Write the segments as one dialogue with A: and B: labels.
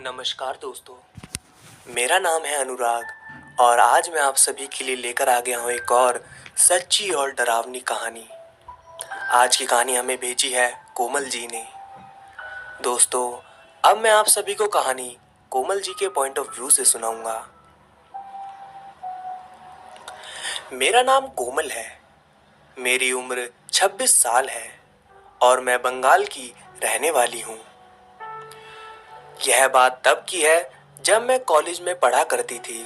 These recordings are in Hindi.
A: नमस्कार दोस्तों, मेरा नाम है अनुराग और आज मैं आप सभी के लिए लेकर आ गया हूँ एक और सच्ची और डरावनी कहानी। आज की कहानी हमें भेजी है कोमल जी ने। दोस्तों, अब मैं आप सभी को कहानी कोमल जी के पॉइंट ऑफ व्यू से सुनाऊंगा। मेरा नाम कोमल है, मेरी उम्र 26 साल है और मैं बंगाल की रहने वाली हूँ। यह बात तब की है जब मैं कॉलेज में पढ़ा करती थी।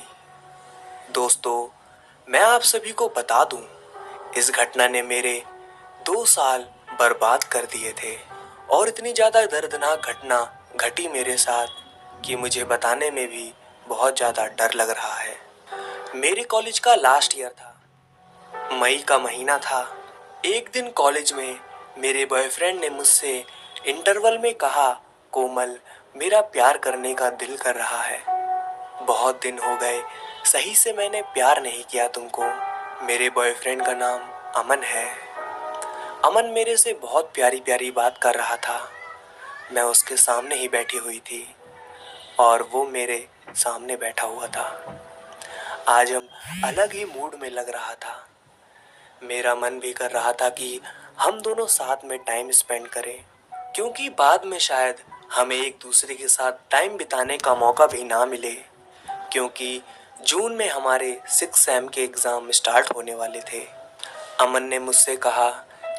A: दोस्तों, मैं आप सभी को बता दूं, इस घटना ने मेरे 2 साल बर्बाद कर दिए थे और इतनी ज़्यादा दर्दनाक घटना घटी मेरे साथ कि मुझे बताने में भी बहुत ज़्यादा डर लग रहा है। मेरे कॉलेज का लास्ट ईयर था, मई का महीना था। एक दिन कॉलेज में मेरे बॉयफ्रेंड ने मुझसे इंटरवल में कहा, कोमल, मेरा प्यार करने का दिल कर रहा है। बहुत दिन हो गए सही से मैंने प्यार नहीं किया तुमको। मेरे बॉयफ्रेंड का नाम अमन है। अमन मेरे से बहुत प्यारी प्यारी बात कर रहा था। मैं उसके सामने ही बैठी हुई थी और वो मेरे सामने बैठा हुआ था। आज हम अलग ही मूड में लग रहा था। मेरा मन भी कर रहा था कि हम दोनों साथ में टाइम स्पेंड करें, क्योंकि बाद में शायद हमें एक दूसरे के साथ टाइम बिताने का मौका भी ना मिले, क्योंकि जून में हमारे 6 सेम के एग्ज़ाम स्टार्ट होने वाले थे। अमन ने मुझसे कहा,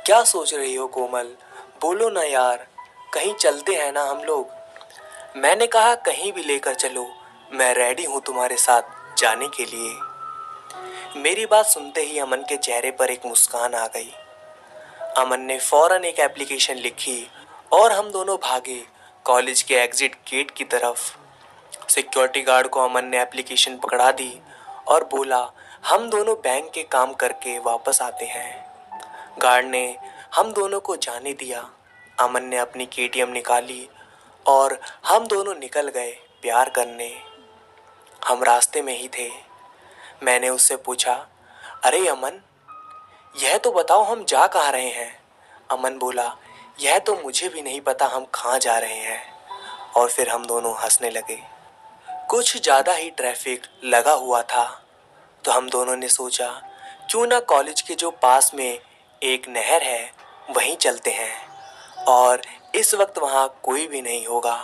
A: क्या सोच रही हो कोमल, बोलो ना यार, कहीं चलते हैं ना हम लोग। मैंने कहा, कहीं भी लेकर चलो, मैं रेडी हूँ तुम्हारे साथ जाने के लिए। मेरी बात सुनते ही अमन के चेहरे पर एक मुस्कान आ गई। अमन ने फौरन एक एप्लीकेशन लिखी और हम दोनों भागे कॉलेज के एग्जिट गेट की तरफ। सिक्योरिटी गार्ड को अमन ने एप्लीकेशन पकड़ा दी और बोला, हम दोनों बैंक के काम करके वापस आते हैं। गार्ड ने हम दोनों को जाने दिया। अमन ने अपनी केटीएम निकाली और हम दोनों निकल गए प्यार करने। हम रास्ते में ही थे। मैंने उससे पूछा, अरे अमन, यह तो बताओ हम जा कहाँ रहे हैं। अमन बोला, यह तो मुझे भी नहीं पता हम कहाँ जा रहे हैं। और फिर हम दोनों हंसने लगे। कुछ ज़्यादा ही ट्रैफिक लगा हुआ था, तो हम दोनों ने सोचा, क्यों ना कॉलेज के जो पास में एक नहर है वहीं चलते हैं और इस वक्त वहाँ कोई भी नहीं होगा।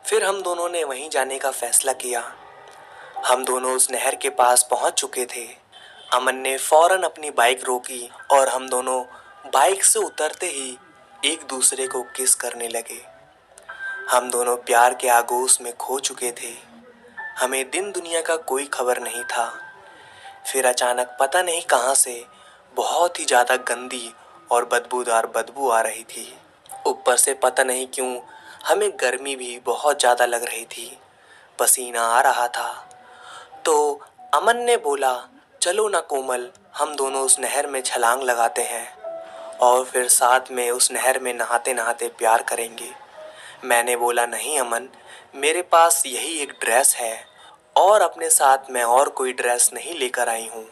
A: फिर हम दोनों ने वहीं जाने का फैसला किया। हम दोनों उस नहर के पास पहुँच चुके थे। अमन ने फौरन अपनी बाइक रोकी और हम दोनों बाइक से उतरते ही एक दूसरे को किस करने लगे। हम दोनों प्यार के आगोश में खो चुके थे। हमें दिन दुनिया का कोई खबर नहीं था। फिर अचानक पता नहीं कहाँ से बहुत ही ज़्यादा गंदी और बदबूदार बदबू आ रही थी। ऊपर से पता नहीं क्यों हमें गर्मी भी बहुत ज़्यादा लग रही थी, पसीना आ रहा था। तो अमन ने बोला, चलो ना कोमल, हम दोनों उस नहर में छलांग लगाते हैं और फिर साथ में उस नहर में नहाते नहाते प्यार करेंगे। मैंने बोला, नहीं अमन, मेरे पास यही एक ड्रेस है और अपने साथ मैं और कोई ड्रेस नहीं लेकर आई हूँ।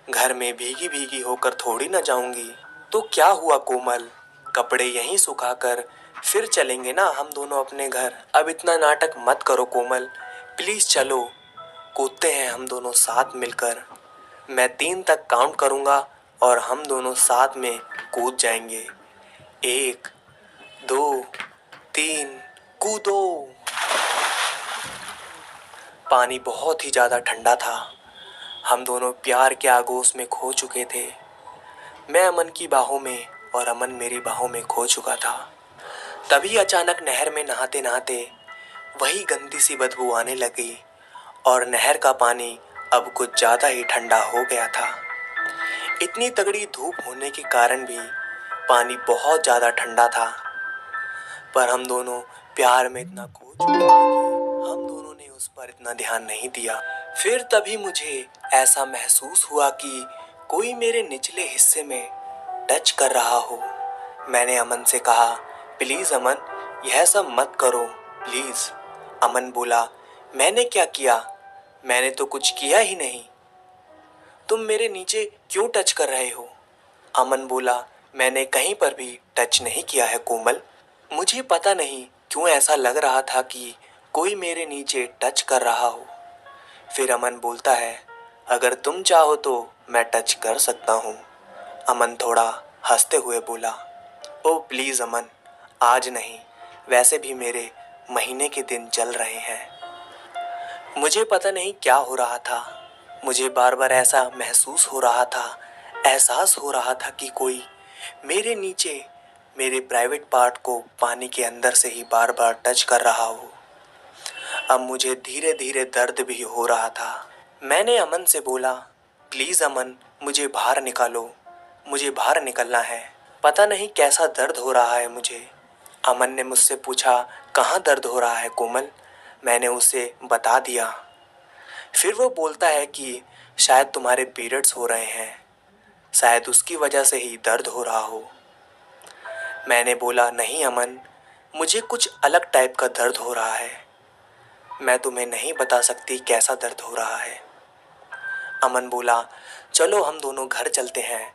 A: घर में भीगी भीगी होकर थोड़ी ना जाऊंगी। तो क्या हुआ कोमल, कपड़े यहीं सुखाकर फिर चलेंगे ना हम दोनों अपने घर। अब इतना नाटक मत करो कोमल, प्लीज़ चलो, कूदते हैं हम दोनों साथ मिलकर। मैं 3 तक काउंट करूँगा और हम दोनों साथ में कूद जाएंगे। 1, 2, 3, कूदो। पानी बहुत ही ज़्यादा ठंडा था। हम दोनों प्यार के आगोश में खो चुके थे। मैं अमन की बाहों में और अमन मेरी बाहों में खो चुका था। तभी अचानक नहर में नहाते नहाते वही गंदी सी बदबू आने लगी और नहर का पानी अब कुछ ज़्यादा ही ठंडा हो गया था। इतनी तगड़ी धूप होने के कारण भी पानी बहुत ज़्यादा ठंडा था, पर हम दोनों प्यार में इतना खो चुके थे कि हम दोनों ने उस पर इतना ध्यान नहीं दिया। फिर तभी मुझे ऐसा महसूस हुआ कि कोई मेरे निचले हिस्से में टच कर रहा हो। मैंने अमन से कहा, प्लीज़ अमन, यह सब मत करो प्लीज़। अमन बोला, मैंने क्या किया, मैंने तो कुछ किया ही नहीं, तुम मेरे नीचे क्यों टच कर रहे हो। अमन बोला, मैंने कहीं पर भी टच नहीं किया है कोमल। मुझे पता नहीं क्यों ऐसा लग रहा था कि कोई मेरे नीचे टच कर रहा हो। फिर अमन बोलता है, अगर तुम चाहो तो मैं टच कर सकता हूँ। अमन थोड़ा हंसते हुए बोला, ओ प्लीज़ अमन, आज नहीं, वैसे भी मेरे महीने के दिन चल रहे हैं। मुझे पता नहीं क्या हो रहा था, मुझे बार बार ऐसा महसूस हो रहा था, एहसास हो रहा था कि कोई मेरे नीचे मेरे प्राइवेट पार्ट को पानी के अंदर से ही बार बार टच कर रहा हो। अब मुझे धीरे धीरे दर्द भी हो रहा था। मैंने अमन से बोला, प्लीज़ अमन, मुझे बाहर निकालो, मुझे बाहर निकलना है, पता नहीं कैसा दर्द हो रहा है मुझे। अमन ने मुझसे पूछा, कहाँ दर्द हो रहा है कोमल? मैंने उसे बता दिया। फिर वो बोलता है कि शायद तुम्हारे पीरियड्स हो रहे हैं, शायद उसकी वजह से ही दर्द हो रहा हो। मैंने बोला, नहीं अमन, मुझे कुछ अलग टाइप का दर्द हो रहा है, मैं तुम्हें नहीं बता सकती कैसा दर्द हो रहा है। अमन बोला, चलो हम दोनों घर चलते हैं,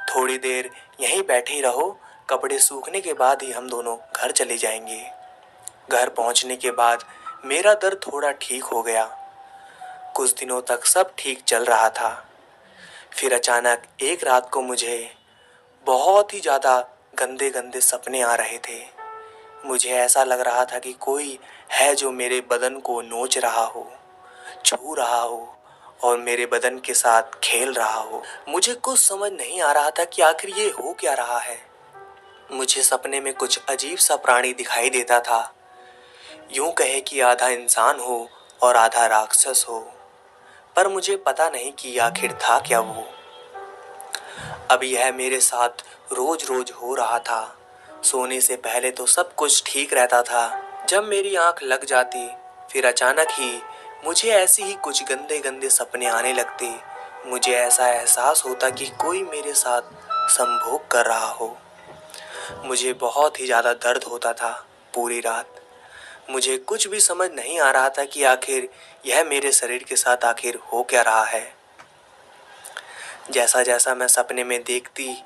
A: थोड़ी देर यहीं बैठे ही रहो, कपड़े सूखने के बाद ही हम दोनों घर चले जाएंगे। घर पहुंचने के बाद मेरा दर्द थोड़ा ठीक हो गया। कुछ दिनों तक सब ठीक चल रहा था। फिर अचानक एक रात को मुझे बहुत ही ज़्यादा गंदे गंदे सपने आ रहे थे। मुझे ऐसा लग रहा था कि कोई है जो मेरे बदन को नोच रहा हो, छू रहा हो और मेरे बदन के साथ खेल रहा हो। मुझे कुछ समझ नहीं आ रहा था कि आखिर ये हो क्या रहा है। मुझे सपने में कुछ अजीब सा प्राणी दिखाई देता था, यूं कहे कि आधा इंसान हो और आधा राक्षस हो, पर मुझे पता नहीं कि आखिर था क्या वो। अब यह मेरे साथ रोज रोज हो रहा था। सोने से पहले तो सब कुछ ठीक रहता था। जब मेरी आंख लग जाती, फिर अचानक ही मुझे ऐसे ही कुछ गंदे गंदे सपने आने लगते। मुझे ऐसा एहसास होता कि कोई मेरे साथ संभोग कर रहा हो। मुझे बहुत ही ज़्यादा दर्द होता था पूरी रात। मुझे कुछ भी समझ नहीं आ रहा था कि आखिर यह मेरे शरीर के साथ आखिर हो क्या रहा है। जैसा जैसा मैं सपने में देखती,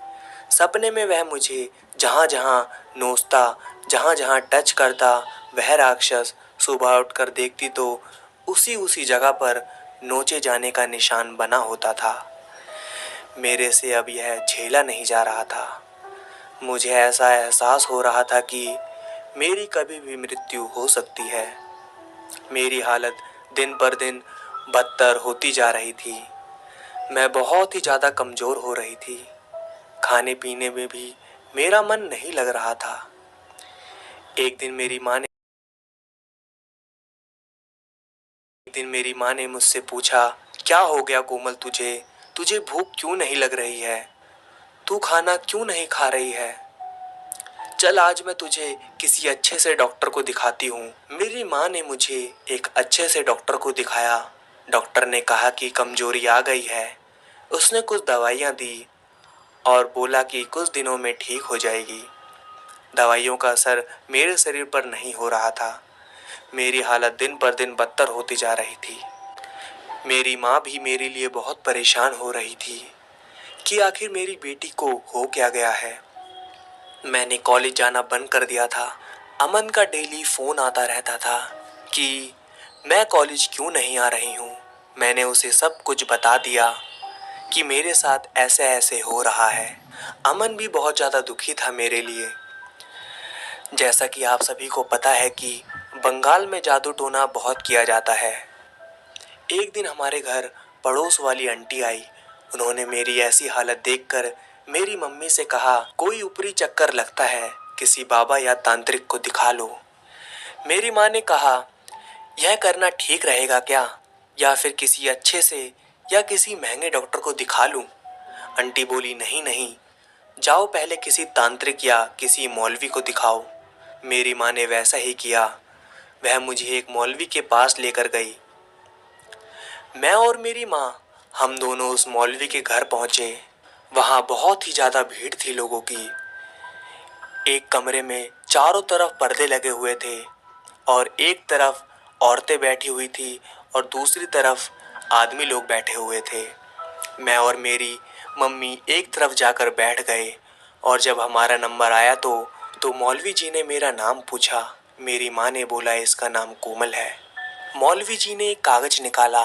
A: सपने में वह मुझे जहाँ जहाँ नोचता, जहाँ जहाँ टच करता, वह राक्षस सुबह उठकर देखती तो उसी उसी जगह पर नोचे जाने का निशान बना होता था। मेरे से अब यह झेला नहीं जा रहा था। मुझे ऐसा एहसास हो रहा था कि मेरी कभी भी मृत्यु हो सकती है। मेरी हालत दिन पर दिन बदतर होती जा रही थी। मैं बहुत ही ज़्यादा कमज़ोर हो रही थी। खाने पीने में भी मेरा मन नहीं लग रहा था। एक दिन मेरी माँ ने मुझसे पूछा, क्या हो गया कोमल तुझे? तुझे भूख क्यों नहीं लग रही है? तू खाना क्यों नहीं खा रही है? चल आज मैं तुझे किसी अच्छे से डॉक्टर को दिखाती हूँ। मेरी माँ ने मुझे एक अच्छे से डॉक्टर को दिखाया। डॉक्टर ने कहा कि कमजोरी आ गई है। उसने कुछ दवाइयाँ दी और बोला कि कुछ दिनों में ठीक हो जाएगी। दवाइयों का असर मेरे शरीर पर नहीं हो रहा था। मेरी हालत दिन पर दिन बदतर होती जा रही थी। मेरी माँ भी मेरे लिए बहुत परेशान हो रही थी कि आखिर मेरी बेटी को हो क्या गया है। मैंने कॉलेज जाना बंद कर दिया था। अमन का डेली फ़ोन आता रहता था कि मैं कॉलेज क्यों नहीं आ रही हूँ। मैंने उसे सब कुछ बता दिया कि मेरे साथ ऐसे ऐसे हो रहा है। अमन भी बहुत ज़्यादा दुखी था मेरे लिए। जैसा कि आप सभी को पता है कि बंगाल में जादू टोना बहुत किया जाता है। एक दिन हमारे घर पड़ोस वाली आंटी आई। उन्होंने मेरी ऐसी हालत देखकर मेरी मम्मी से कहा, कोई ऊपरी चक्कर लगता है, किसी बाबा या तांत्रिक को दिखा लो। मेरी माँ ने कहा, यह करना ठीक रहेगा क्या, या फिर किसी अच्छे से या किसी महंगे डॉक्टर को दिखा लूँ? आंटी बोली, नहीं नहीं, जाओ पहले किसी तांत्रिक या किसी मौलवी को दिखाओ। मेरी माँ ने वैसा ही किया। वह मुझे एक मौलवी के पास लेकर गई। मैं और मेरी माँ, हम दोनों उस मौलवी के घर पहुँचे। वहाँ बहुत ही ज़्यादा भीड़ थी लोगों की। एक कमरे में चारों तरफ पर्दे लगे हुए थे और एक तरफ औरतें बैठी हुई थी और दूसरी तरफ आदमी लोग बैठे हुए थे। मैं और मेरी मम्मी एक तरफ जाकर बैठ गए और जब हमारा नंबर आया तो मौलवी जी ने मेरा नाम पूछा। मेरी माँ ने बोला इसका नाम कोमल है। मौलवी जी ने एक कागज निकाला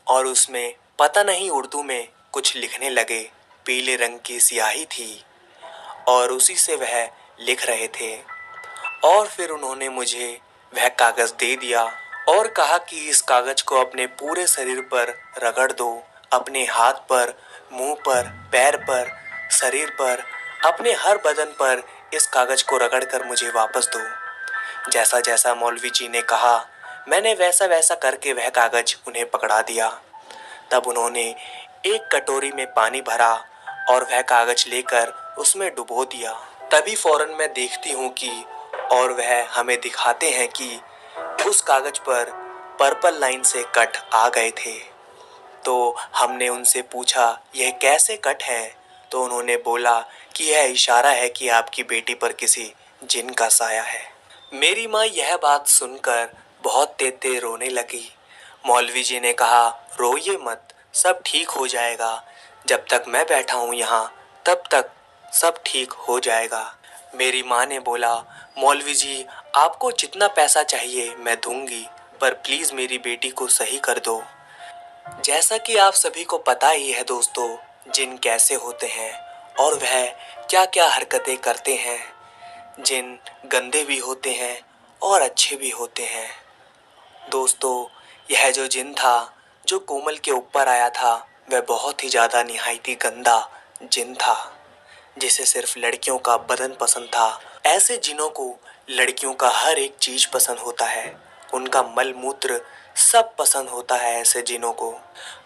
A: और उसमें पता नहीं उर्दू में कुछ लिखने लगे। पीले रंग की स्याही थी और उसी से वह लिख रहे थे। और फिर उन्होंने मुझे वह कागज दे दिया और कहा कि इस कागज को अपने पूरे शरीर पर रगड़ दो, अपने हाथ पर, मुंह पर, पैर पर, शरीर पर, अपने हर बदन पर इस कागज को रगड़ कर मुझे वापस दो। जैसा जैसा मौलवी जी ने कहा मैंने वैसा वैसा करके वह कागज उन्हें पकड़ा दिया। तब उन्होंने एक कटोरी में पानी भरा और वह कागज लेकर उसमें डुबो दिया। तभी फौरन मैं देखती हूँ कि और वह हमें दिखाते हैं कि उस कागज पर पर्पल लाइन से कट आ गए थे। तो हमने उनसे पूछा यह कैसे कट है, तो उन्होंने बोला कि यह इशारा है कि आपकी बेटी पर किसी जिन का साया है। मेरी माँ यह बात सुनकर बहुत तेज तेज रोने लगी। मौलवी जी ने कहा रोइए मत, सब ठीक हो जाएगा। जब तक मैं बैठा हूँ यहाँ तब तक सब ठीक हो जाएगा। मेरी माँ ने बोला मौलवी जी आपको जितना पैसा चाहिए मैं दूंगी, पर प्लीज़ मेरी बेटी को सही कर दो। जैसा कि आप सभी को पता ही है दोस्तों, जिन कैसे होते हैं और वह क्या क्या हरकतें करते हैं। जिन गंदे भी होते हैं और अच्छे भी होते हैं। दोस्तों यह जो जिन था जो कोमल के ऊपर आया था वह बहुत ही ज़्यादा निहायती गंदा जिन था, जिसे सिर्फ लड़कियों का बदन पसंद था। ऐसे जिनों को लड़कियों का हर एक चीज़ पसंद होता है, उनका मल मूत्र सब पसंद होता है ऐसे जिनों को।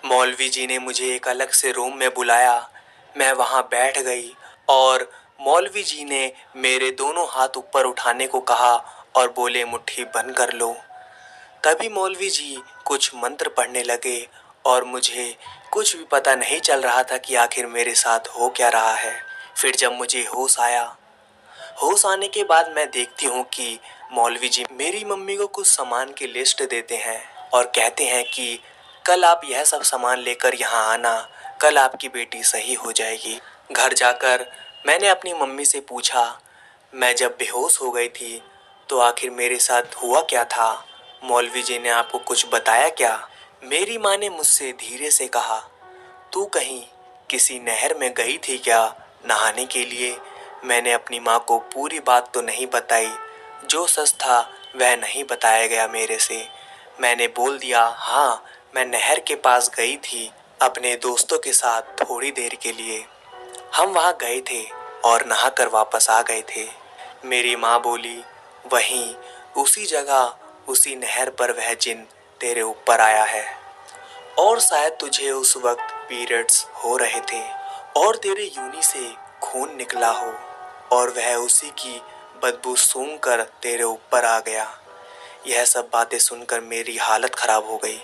A: मौलवी जी ने मुझे एक अलग से रूम में बुलाया। मैं वहाँ बैठ गई और मौलवी जी ने मेरे दोनों हाथ ऊपर उठाने को कहा और बोले मुट्ठी बंद कर लो। तभी मौलवी जी कुछ मंत्र पढ़ने लगे और मुझे कुछ भी पता नहीं चल रहा था कि आखिर मेरे साथ हो क्या रहा है। फिर जब मुझे होश आया, होश आने के बाद मैं देखती हूँ कि मौलवी जी मेरी मम्मी को कुछ सामान की लिस्ट देते हैं और कहते हैं कि कल आप यह सब सामान लेकर यहाँ आना, कल आपकी बेटी सही हो जाएगी। घर जाकर मैंने अपनी मम्मी से पूछा मैं जब बेहोश हो गई थी तो आखिर मेरे साथ हुआ क्या था, मौलवी जी ने आपको कुछ बताया क्या? मेरी माँ ने मुझसे धीरे से कहा तू कहीं किसी नहर में गई थी क्या नहाने के लिए? मैंने अपनी माँ को पूरी बात तो नहीं बताई, जो सच था वह नहीं बताया गया मेरे से। मैंने बोल दिया हाँ मैं नहर के पास गई थी अपने दोस्तों के साथ थोड़ी देर के लिए। हम वहाँ गए थे और नहाकर वापस आ गए थे। मेरी माँ बोली वहीं उसी जगह उसी नहर पर वह जिन तेरे ऊपर आया है और शायद तुझे उस वक्त पीरियड्स हो रहे थे और तेरे यूनी से खून निकला हो और वह उसी की बदबू सूंघ कर तेरे ऊपर आ गया। यह सब बातें सुनकर मेरी हालत खराब हो गई।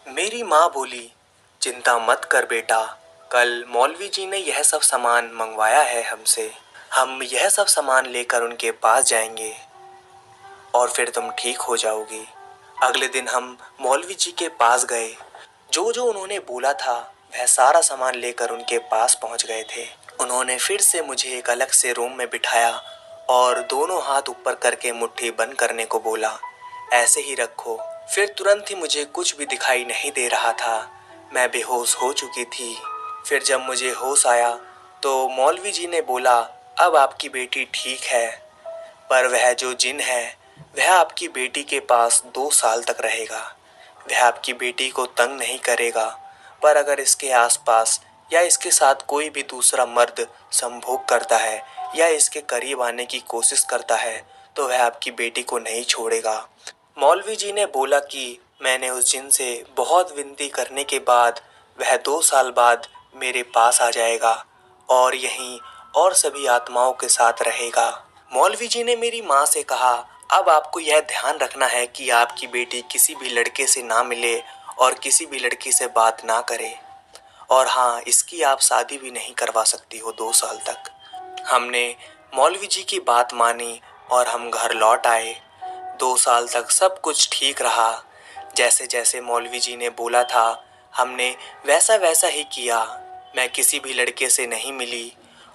A: मेरी माँ बोली चिंता मत कर बेटा, कल मौलवी जी ने यह सब सामान मंगवाया है हमसे, हम यह सब सामान लेकर उनके पास जाएंगे और फिर तुम ठीक हो जाओगी। अगले दिन हम मौलवी जी के पास गए। जो जो उन्होंने बोला था वह सारा सामान लेकर उनके पास पहुंच गए थे। उन्होंने फिर से मुझे एक अलग से रूम में बिठाया और दोनों हाथ ऊपर करके मुट्ठी बंद करने को बोला, ऐसे ही रखो। फिर तुरंत ही मुझे कुछ भी दिखाई नहीं दे रहा था, मैं बेहोश हो चुकी थी। फिर जब मुझे होश आया तो मौलवी जी ने बोला अब आपकी बेटी ठीक है, पर वह जो जिन है वह आपकी बेटी के पास 2 साल तक रहेगा। वह आपकी बेटी को तंग नहीं करेगा, पर अगर इसके आसपास या इसके साथ कोई भी दूसरा मर्द संभोग करता है या इसके करीब आने की कोशिश करता है तो वह आपकी बेटी को नहीं छोड़ेगा। मौलवी जी ने बोला कि मैंने उस जिन से बहुत विनती करने के बाद वह 2 साल बाद मेरे पास आ जाएगा और यहीं और सभी आत्माओं के साथ रहेगा। मौलवी जी ने मेरी माँ से कहा अब आपको यह ध्यान रखना है कि आपकी बेटी किसी भी लड़के से ना मिले और किसी भी लड़की से बात ना करे, और हाँ इसकी आप शादी भी नहीं करवा सकती हो 2 साल तक। हमने मौलवी जी की बात मानी और हम घर लौट आए। 2 साल तक सब कुछ ठीक रहा, जैसे जैसे मौलवी जी ने बोला था हमने वैसा वैसा ही किया। मैं किसी भी लड़के से नहीं मिली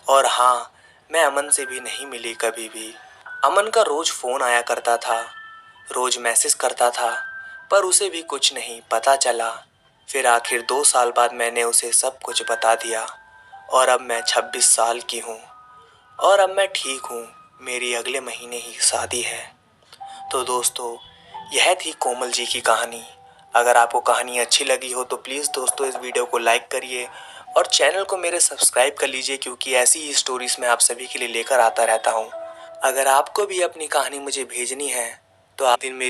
A: और हाँ मैं अमन से भी नहीं मिली कभी भी। अमन का रोज फोन आया करता था, रोज मैसेज करता था, पर उसे भी कुछ नहीं पता चला। फिर आखिर 2 साल बाद मैंने उसे सब कुछ बता दिया और अब मैं 26 साल की हूँ और अब मैं ठीक हूँ। मेरी अगले महीने ही शादी है। तो दोस्तों, यह थी कोमल जी की कहानी। अगर आपको कहानी अच्छी लगी हो तो प्लीज़ दोस्तों इस वीडियो को लाइक करिए और चैनल को मेरे सब्सक्राइब कर लीजिए, क्योंकि ऐसी ही स्टोरीज मैं आप सभी के लिए लेकर आता रहता हूँ। अगर आपको भी अपनी कहानी मुझे भेजनी है तो आप दिन मेरी